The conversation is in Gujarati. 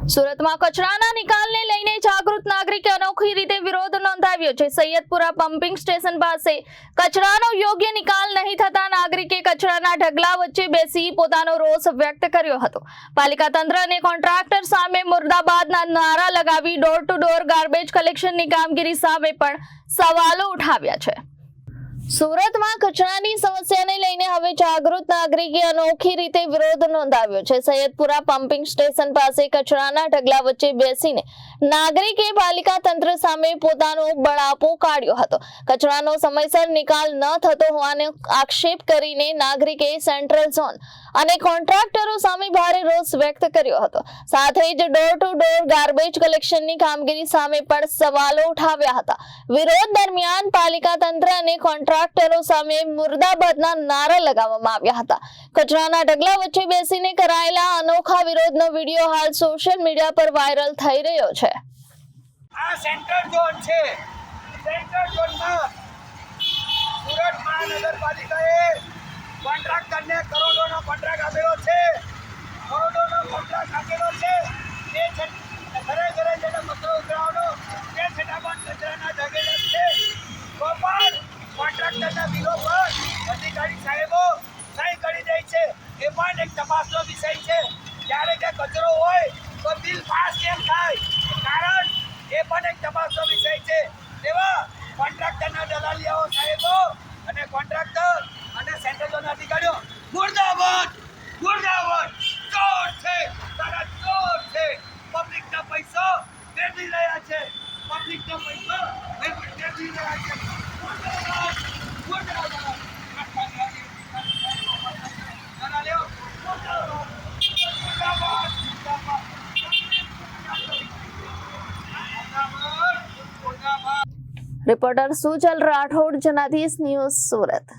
સુરતમાં કચરાના નિકાલને લઈને જાગૃત નાગરિકે અનોખી રીતે વિરોધ નોંધાવ્યો છે। સૈયદપુરા પમ્પિંગ સ્ટેશન પાસે કચરાનો યોગ્ય નિકાલ નહીં થતા નાગરિકે કચરાના ઢગલા વચ્ચે બેસી પોતાનો રોષ વ્યક્ત કર્યો હતો। પાલિકા તંત્ર અને કોન્ટ્રાક્ટર સામે મુર્દાબાદના નારા લગાવી ડોર ટુ ડોર ગાર્બેજ કલેક્શનની કામગીરી સામે પણ સવાલો ઉઠાવ્યા છે। સુરતમાં કચરાની સમસ્યાને લઈને હવે જાગૃત નાગરિકે અનોખી રીતે વિરોધ નોંધાવ્યો છે। સૈયદપુરા પમ્પિંગ સ્ટેશન પાસે કચરાના ઢગલા વચ્ચે બેસીને નાગરિકે પાલિકા તંત્ર સામે પોતાનો બળાપો કાઢ્યો હતો। કચરાનો સમયસર નિકાલ ન થતો હોવાનો આક્ષેપ કરીને નાગરિકે સેન્ટ્રલ ઝોન અને કોન્ટ્રાક્ટરો સામે ભારે રોષ વ્યક્ત કર્યો હતો। સાથે જ ડોર ટુ ડોર ગાર્બેજ કલેક્શનની કામગીરી સામે પણ સવાલો ઉઠાવ્યા હતા। વિરોધ દરમિયાન પાલિકા તંત્ર અને કોન્ટ્રાક્ટરો સામે મુર્દાબાદના નારા લગાવવામાં આવ્યા હતા। કચરાના ઢગલા વચ્ચે બેસીને કરાયેલા અનોખા વિરોધનો વિડીયો હાલ સોશિયલ મીડિયા પર વાયરલ થઈ રહ્યો છે। આ સેન્ટ્રલ ઝોન છે। સેન્ટ્રલ ઝોનમાં સુરત મહાનગરપાલિકાએ કોન્ટ્રાક્ટરને કરોડોનો કોન્ટ્રાક્ટ આપેલો છે। કરોડોનો કોન્ટ્રાક્ટ આપેલો છે। એ છે ઘરે ઘરે જઈને કચરો ઉતરાવવાનો, તે છતાં પણ કચરાના ઢગલા છે। તો પણ કોન્ટ્રાક્ટરના બિલો પર અધિકારી સાહેબો સહી કરી દે છે। એ પણ એક તપાસનો વિષય છે। જ્યારે કે કચરો હોય તો બિલ પાસ કેમ થાય, કારણ એ પણ એક તપાસનો વિષય છે। એવા કોન્ટ્રાક્ટરના દલાલિયાઓ સાહેબો અને કોન્ટ્રાક્ટર અને સેન્ટ્રલ ઝોનના અધિકારીઓ મુર્દાબાદ મુર્દાબાદ ચોર છે, તારા ચોર છે। પબ્લિકનો પૈસો વેચી રહ્યા છે। પબ્લિકનો પૈસો વેચી રહ્યા છે। મુર્દાબાદ મુર્દાબાદ દલાલીઓ મુર્દાબાદ મુર્દાબાદ રિપોર્ટર સુજલ રાઠોડ, જનાદેશ ન્યૂઝ, સુરત।